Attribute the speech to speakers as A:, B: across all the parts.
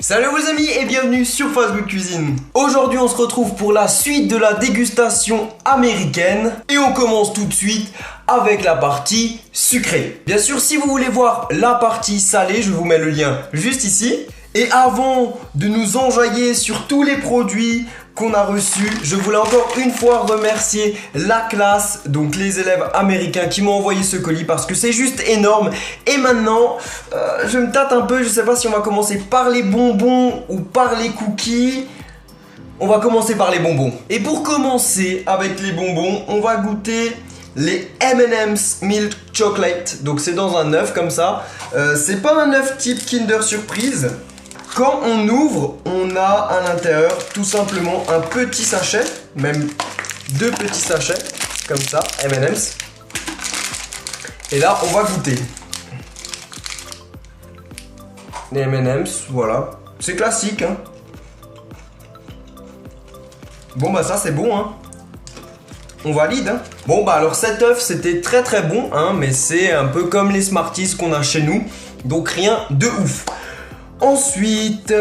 A: Salut vos amis et bienvenue sur Fast Good Cuisine. Aujourd'hui on se retrouve pour la suite de la dégustation américaine. Et on commence tout de suite avec la partie sucrée. Bien sûr, si vous voulez voir la partie salée, je vous mets le lien juste ici. Et avant de nous enjailler sur tous les produits qu'on a reçus, je voulais encore une fois remercier la classe, donc les élèves américains qui m'ont envoyé ce colis parce que c'est juste énorme. Et maintenant, je me tâte un peu, je sais pas si on va commencer par les bonbons ou par les cookies. On va commencer par les bonbons. Et pour commencer avec les bonbons, on va goûter les M&M's Milk Chocolate. Donc c'est dans un œuf comme ça. C'est pas un œuf type Kinder Surprise. Quand on ouvre, on a à l'intérieur tout simplement un petit sachet, même deux petits sachets, comme ça, M&M's. Et là, on va goûter. Les M&M's, voilà. C'est classique, hein. Bon, bah ça, c'est bon, hein. On valide, hein. Bon, bah alors cet œuf, c'était très très bon, hein, mais c'est un peu comme les Smarties qu'on a chez nous. Donc rien de ouf. Ensuite,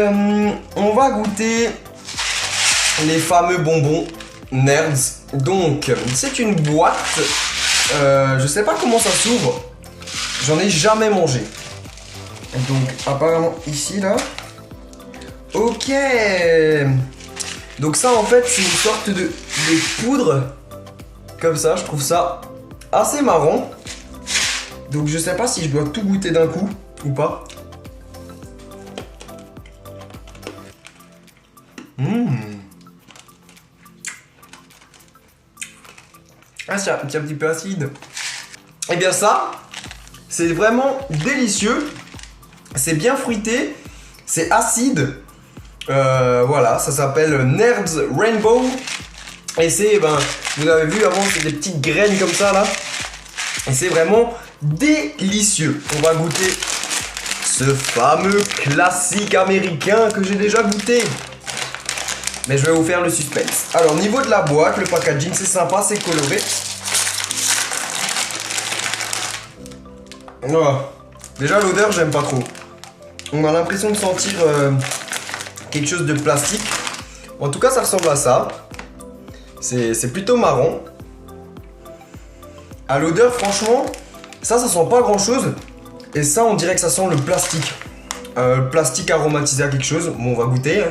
A: on va goûter les fameux bonbons Nerds. Donc, c'est une boîte. Je sais pas comment ça s'ouvre. J'en ai jamais mangé. Donc, apparemment, ici, là. Ok. Donc ça, en fait, c'est une sorte de poudre. Comme ça, je trouve ça assez marrant. Donc, je sais pas si je dois tout goûter d'un coup ou pas. Ah, c'est un petit peu acide. Et bien ça, c'est vraiment délicieux. C'est bien fruité. C'est acide. Voilà, ça s'appelle Nerds Rainbow. Et c'est, vous avez vu avant, c'est des petites graines comme ça là. Et c'est vraiment délicieux. On va goûter ce fameux classique américain que j'ai déjà goûté. Mais je vais vous faire le suspense. Alors, niveau de la boîte, le packaging, c'est sympa, c'est coloré. Oh. Déjà, l'odeur, j'aime pas trop. On a l'impression de sentir quelque chose de plastique. En tout cas, ça ressemble à ça. C'est plutôt marrant. À l'odeur, franchement, ça sent pas grand-chose. Et ça, on dirait que ça sent le plastique. Plastique aromatisé à quelque chose. Bon, on va goûter.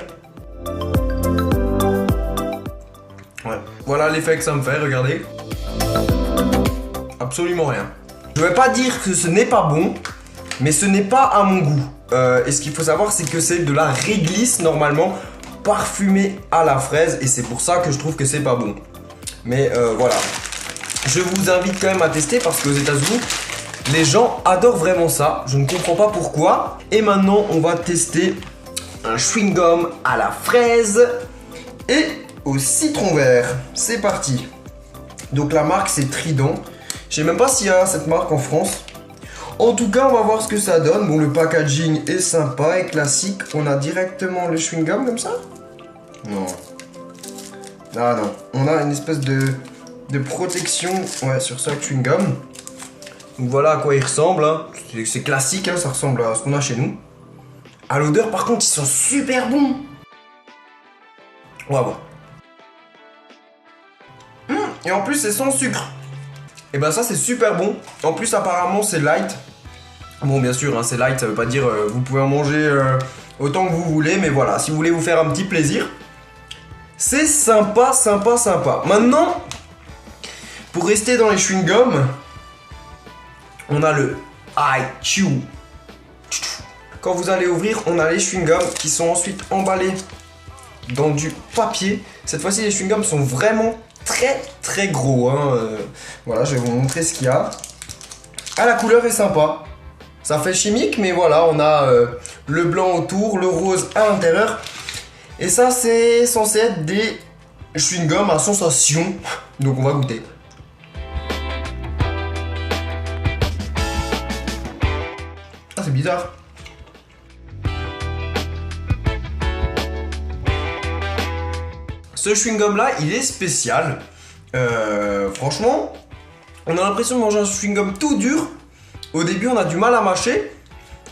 A: Ouais. Voilà l'effet que ça me fait, regardez. Absolument rien. Je vais pas dire que ce n'est pas bon, mais ce n'est pas à mon goût. Et ce qu'il faut savoir, c'est que c'est de la réglisse normalement parfumée à la fraise, et c'est pour ça que je trouve que c'est pas bon. Mais voilà. Je vous invite quand même à tester parce qu'aux États-Unis, les gens adorent vraiment ça. Je ne comprends pas pourquoi. Et maintenant, on va tester un chewing-gum à la fraise et au citron vert. C'est parti. Donc la marque c'est Trident. Je sais même pas s'il y a cette marque en France. En tout cas, on va voir ce que ça donne. Bon, le packaging est sympa et classique. On a directement le chewing-gum comme ça? Non. Ah non. On a une espèce de protection, ouais, sur ça, chewing-gum. Donc voilà à quoi il ressemble, hein. C'est classique, hein, ça ressemble à ce qu'on a chez nous. À l'odeur, par contre, ils sont super bons. On va voir. Et en plus, c'est sans sucre. Et ben ça, c'est super bon. En plus, apparemment, c'est light. Bon, bien sûr, hein, c'est light, ça veut pas dire vous pouvez en manger autant que vous voulez. Mais voilà, si vous voulez vous faire un petit plaisir, c'est sympa, sympa, sympa. Maintenant, pour rester dans les chewing-gums, on a le iChew. Quand vous allez ouvrir, on a les chewing-gums qui sont ensuite emballés dans du papier. Cette fois-ci, les chewing-gums sont vraiment très très gros, hein. Voilà, je vais vous montrer ce qu'il y a. Ah, la couleur est sympa. Ça fait chimique, mais voilà, on a le blanc autour, le rose à l'intérieur. Et ça, c'est censé être des chewing-gums à sensation. Donc on va goûter. Ah, c'est bizarre. Ce chewing-gum là, il est spécial. Franchement, on a l'impression de manger un chewing-gum tout dur. Au début, on a du mal à mâcher.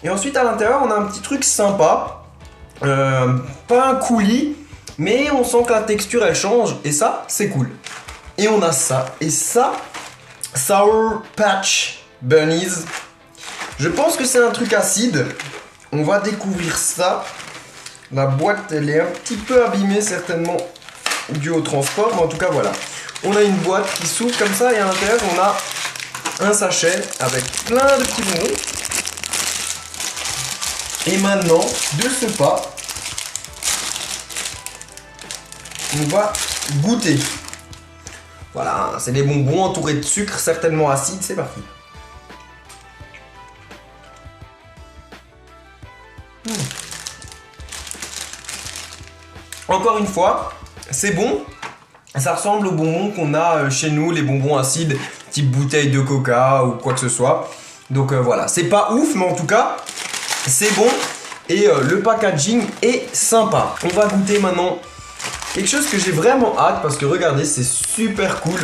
A: Et ensuite, à l'intérieur, on a un petit truc sympa. pas un coulis, mais on sent que la texture elle change et ça c'est cool. Et on a ça, et ça, Sour Patch Bunnies. Je pense que c'est un truc acide. On va découvrir ça. La boîte elle est un petit peu abîmée certainement dû au transport, mais en tout cas voilà. On a une boîte qui s'ouvre comme ça et à l'intérieur on a un sachet avec plein de petits bonbons. Et maintenant, de ce pas, on va goûter. Voilà, c'est des bonbons entourés de sucre, certainement acide, c'est parti. Encore une fois, c'est bon. Ça ressemble aux bonbons qu'on a chez nous, les bonbons acides, type bouteille de coca ou quoi que ce soit. Donc voilà, c'est pas ouf, mais en tout cas, c'est bon. Et le packaging est sympa. On va goûter maintenant quelque chose que j'ai vraiment hâte parce que regardez, c'est super cool.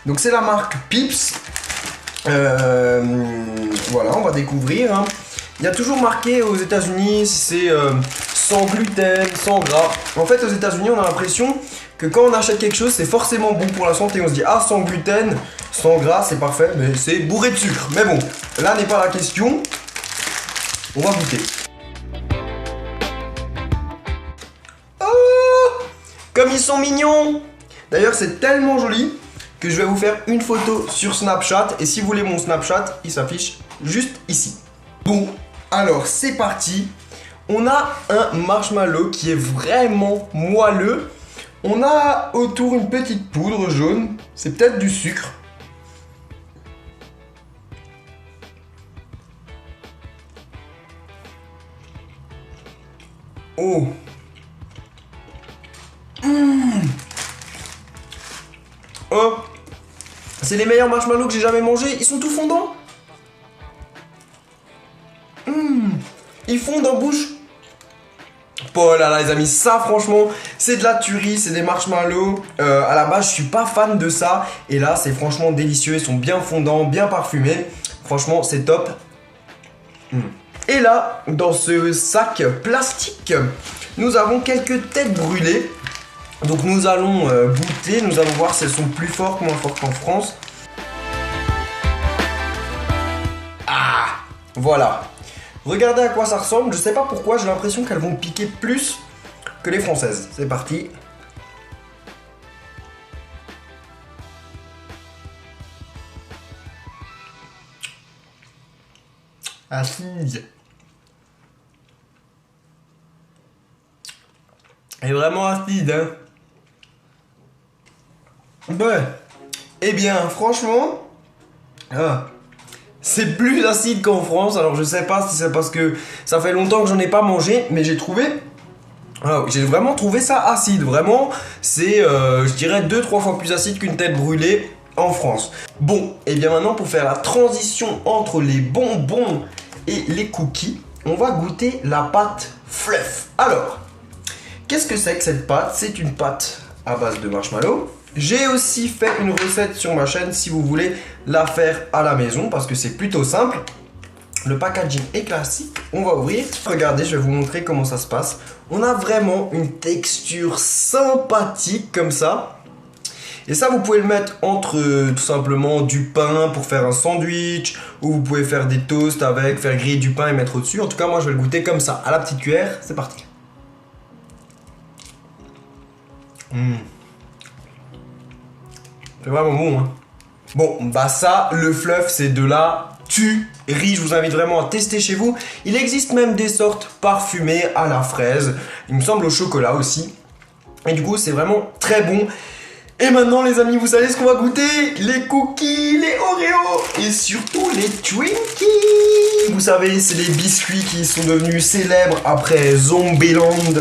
A: Donc c'est la marque Pips. Voilà, on va découvrir. Hein. Il y a toujours marqué aux États-Unis si c'est sans gluten, sans gras. En fait, aux États-Unis, on a l'impression que quand on achète quelque chose, c'est forcément bon pour la santé. On se dit ah, sans gluten, sans gras, c'est parfait, mais c'est bourré de sucre. Mais bon, là n'est pas la question. On va goûter. Comme ils sont mignons! D'ailleurs, c'est tellement joli que je vais vous faire une photo sur Snapchat. Et si vous voulez mon Snapchat, il s'affiche juste ici. Bon, alors c'est parti. On a un marshmallow qui est vraiment moelleux. On a autour une petite poudre jaune. C'est peut-être du sucre. Oh! Oh, c'est les meilleurs marshmallows que j'ai jamais mangés. Ils sont tout fondants. Ils fondent en bouche. Oh là là les amis, ça franchement c'est de la tuerie, c'est des marshmallows. À la base je suis pas fan de ça. Et là c'est franchement délicieux, ils sont bien fondants, bien parfumés. Franchement c'est top. Et là dans ce sac plastique nous avons quelques têtes brûlées. Donc nous allons goûter, nous allons voir si elles sont plus fortes, moins fortes qu'en France. Ah, voilà. Regardez à quoi ça ressemble, je sais pas pourquoi, j'ai l'impression qu'elles vont piquer plus que les françaises. C'est parti. Acide. Elle est vraiment acide, hein. Ouais. Eh bien, franchement, c'est plus acide qu'en France. Alors, je sais pas si c'est parce que ça fait longtemps que j'en ai pas mangé, mais j'ai vraiment trouvé ça acide. Vraiment, c'est, je dirais, 2-3 fois plus acide qu'une tête brûlée en France. Bon, et bien maintenant, pour faire la transition entre les bonbons et les cookies, on va goûter la pâte Fluff. Alors, qu'est-ce que c'est que cette pâte? C'est une pâte à base de marshmallow. J'ai aussi fait une recette sur ma chaîne si vous voulez la faire à la maison parce que c'est plutôt simple. Le packaging est classique. On va ouvrir. Regardez, je vais vous montrer comment ça se passe. On a vraiment une texture sympathique comme ça. Et ça, vous pouvez le mettre entre tout simplement du pain pour faire un sandwich. Ou vous pouvez faire des toasts avec, faire griller du pain et mettre au-dessus. En tout cas, moi, je vais le goûter comme ça, à la petite cuillère. C'est parti. C'est vraiment bon, hein. Bon, bah ça, le Fluff, c'est de la tuerie. Je vous invite vraiment à tester chez vous. Il existe même des sortes parfumées à la fraise. Il me semble au chocolat aussi. Et du coup, c'est vraiment très bon. Et maintenant, les amis, vous savez ce qu'on va goûter? Les cookies, les Oreos et surtout les Twinkies. Vous savez, c'est les biscuits qui sont devenus célèbres après Zombieland,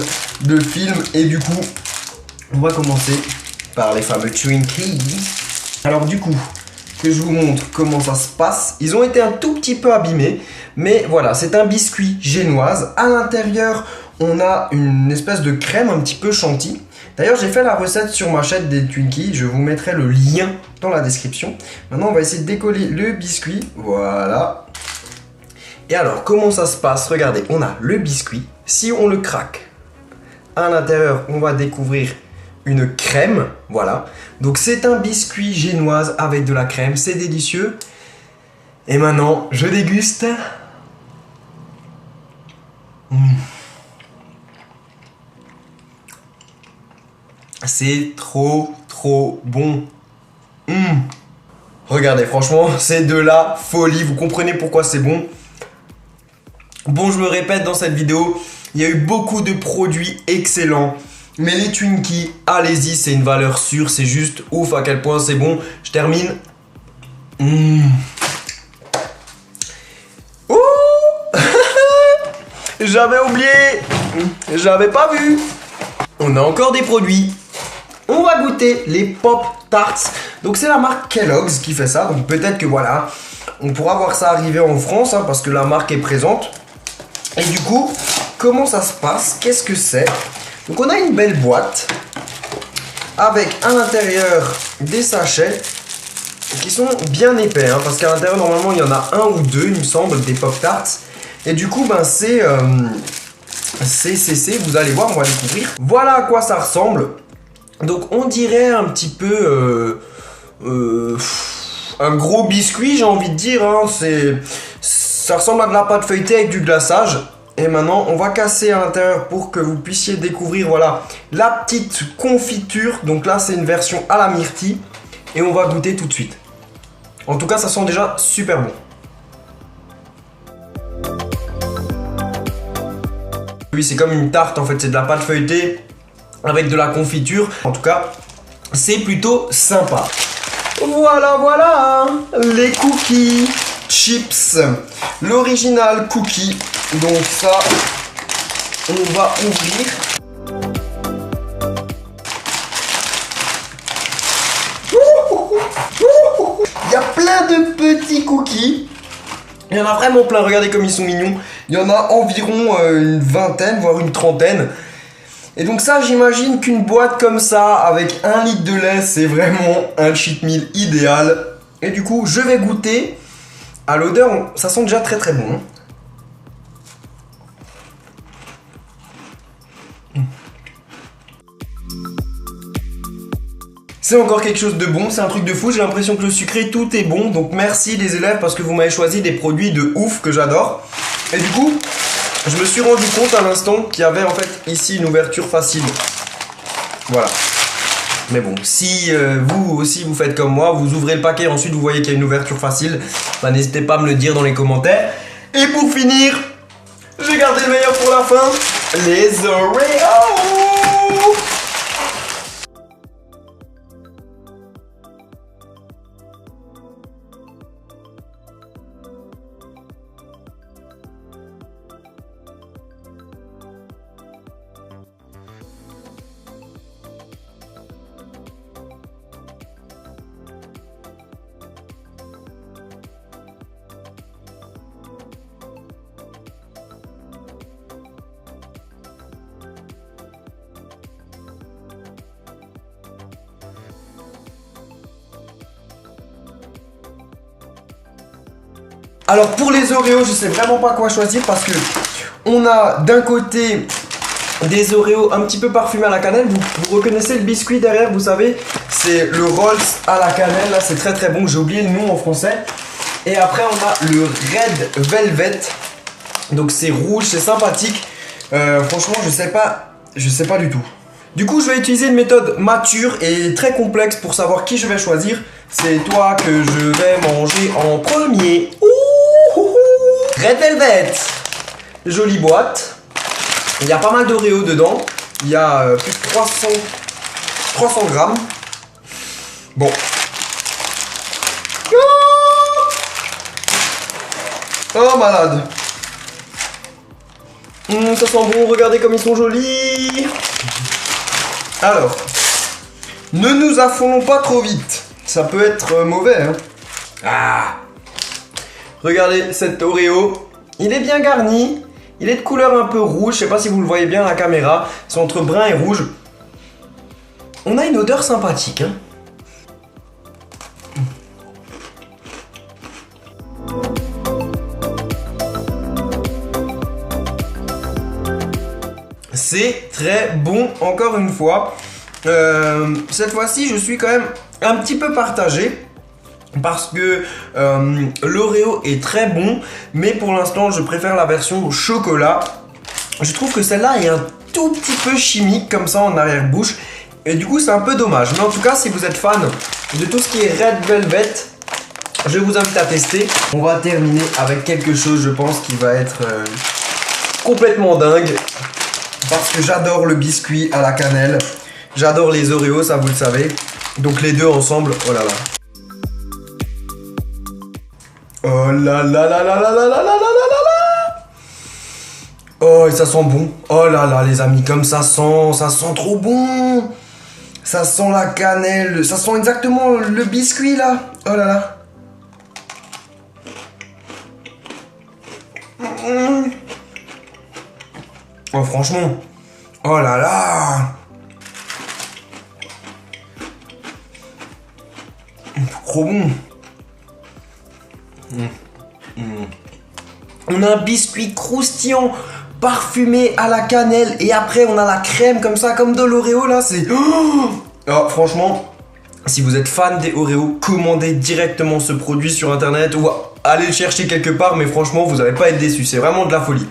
A: le film. Et du coup, on va commencer par les fameux Twinkies. Alors du coup, que je vous montre comment ça se passe. Ils ont été un tout petit peu abîmés, mais voilà, c'est un biscuit génoise. À l'intérieur, on a une espèce de crème un petit peu chantilly. D'ailleurs, j'ai fait la recette sur ma chaîne des Twinkies. Je vous mettrai le lien dans la description. Maintenant, on va essayer de décoller le biscuit. Voilà. Et alors, comment ça se passe? Regardez, on a le biscuit. Si on le craque, à l'intérieur, on va découvrir une crème. Voilà. Donc, c'est un biscuit génoise avec de la crème. C'est délicieux. Et maintenant, je déguste. C'est trop bon. Regardez, franchement, c'est de la folie. Vous comprenez pourquoi c'est bon. Bon, je me répète dans cette vidéo, il y a eu beaucoup de produits excellents. Mais les Twinkies, allez-y, c'est une valeur sûre. C'est juste ouf à quel point c'est bon. Je termine. Ouh J'avais oublié. J'avais pas vu. On a encore des produits. On va goûter les Pop Tarts. Donc c'est la marque Kellogg's qui fait ça. Donc peut-être que voilà, on pourra voir ça arriver en France, hein, parce que la marque est présente. Et du coup, comment ça se passe? Qu'est-ce que c'est? Donc on a une belle boîte avec à l'intérieur des sachets qui sont bien épais, hein, parce qu'à l'intérieur normalement il y en a un ou deux, il me semble, des Pop Tarts. Et du coup ben c'est vous allez voir, on va découvrir. Voilà à quoi ça ressemble. Donc on dirait un petit peu un gros biscuit, j'ai envie de dire, hein. Ça ressemble à de la pâte feuilletée avec du glaçage. Et maintenant on va casser à l'intérieur pour que vous puissiez découvrir, voilà, la petite confiture. Donc là c'est une version à la myrtille. Et on va goûter tout de suite. En tout cas ça sent déjà super bon. Oui, c'est comme une tarte en fait, c'est de la pâte feuilletée avec de la confiture. En tout cas, c'est plutôt sympa. Voilà, les cookies chips, l'original cookie. Donc ça, on va ouvrir. Il y a plein de petits cookies. Il y en a vraiment plein, regardez comme ils sont mignons. Il y en a environ une vingtaine, voire une trentaine. Et donc ça, j'imagine qu'une boîte comme ça, avec 1 litre de lait, c'est vraiment un cheat meal idéal. Et du coup, je vais goûter. À l'odeur, ça sent déjà très bon. C'est encore quelque chose de bon, c'est un truc de fou. J'ai l'impression que le sucré, tout est bon. Donc merci les élèves parce que vous m'avez choisi des produits de ouf que j'adore. Et du coup, je me suis rendu compte à l'instant qu'il y avait en fait ici une ouverture facile. Voilà. Mais bon, si vous aussi vous faites comme moi, vous ouvrez le paquet et ensuite vous voyez qu'il y a une ouverture facile, bah, n'hésitez pas à me le dire dans les commentaires. Et pour finir, j'ai gardé le meilleur pour la fin, les Oreos. Alors pour les Oreos, je sais vraiment pas quoi choisir parce que on a d'un côté des Oreos un petit peu parfumés à la cannelle. Vous reconnaissez le biscuit derrière, vous savez, c'est le Rolls à la cannelle. Là, c'est très bon. J'ai oublié le nom en français. Et après, on a le Red Velvet. Donc c'est rouge, c'est sympathique. Franchement, je sais pas du tout. Du coup, je vais utiliser une méthode mature et très complexe pour savoir qui je vais choisir. C'est toi que je vais manger en premier. Red Velvet. Jolie boîte. Il y a pas mal d'Oreos dedans. Il y a plus de 300 grammes. Bon. Oh, malade. Ça sent bon, regardez comme ils sont jolis. Alors, ne nous affolons pas trop vite. Ça peut être mauvais, hein. Ah. Regardez cet Oreo. Il est bien garni. Il est de couleur un peu rouge. Je sais pas si vous le voyez bien à la caméra. C'est entre brun et rouge. On a une odeur sympathique, hein. c'est très bon encore une fois. Cette fois-ci, je suis quand même un petit peu partagé. Parce que l'Oreo est très bon, mais pour l'instant je préfère la version au chocolat. Je trouve que celle-là est un tout petit peu chimique comme ça en arrière-bouche. Et du coup c'est un peu dommage. Mais en tout cas si vous êtes fan de tout ce qui est Red Velvet, je vous invite à tester. On va terminer avec quelque chose je pense qui va être complètement dingue. Parce que j'adore le biscuit à la cannelle. J'adore les Oreos, ça vous le savez. Donc les deux ensemble, oh là là. Oh là là là là là là là là là là là. Oh, et ça sent bon. Oh là là, les amis, comme ça sent trop bon. Ça sent la cannelle, ça sent exactement le biscuit là. Oh là là. Oh, franchement. Oh là là. Trop bon. On a un biscuit croustillant, parfumé à la cannelle, et après on a la crème comme ça, comme de l'Oreo là, c'est... Oh, franchement, si vous êtes fan des Oreos, commandez directement ce produit sur internet ou allez le chercher quelque part, mais franchement vous n'allez pas être déçus, c'est vraiment de la folie.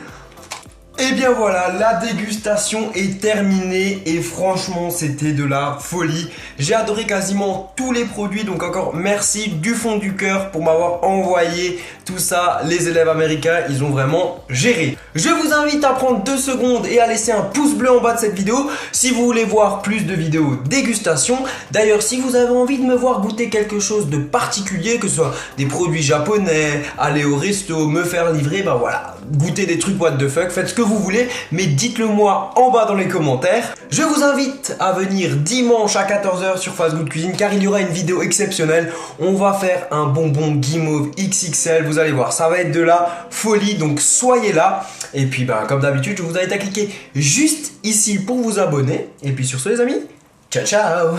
A: Et bien voilà, la dégustation est terminée et franchement c'était de la folie. J'ai adoré quasiment tous les produits, donc encore merci du fond du cœur pour m'avoir envoyé tout ça. Les élèves américains, ils ont vraiment géré. Je vous invite à prendre 2 secondes et à laisser un pouce bleu en bas de cette vidéo si vous voulez voir plus de vidéos dégustation. D'ailleurs, si vous avez envie de me voir goûter quelque chose de particulier, que ce soit des produits japonais, aller au resto, me faire livrer, ben voilà, goûter des trucs what the fuck, faites ce que vous voulez, mais dites-le moi en bas dans les commentaires. Je vous invite à venir dimanche à 14h sur Fast Good Cuisine car il y aura une vidéo exceptionnelle. On va faire un bonbon guimauve XXL, vous allez voir, ça va être de la folie, donc soyez là. Et puis ben, comme d'habitude, je vous invite à cliquer juste ici pour vous abonner. Et puis sur ce les amis, ciao ciao.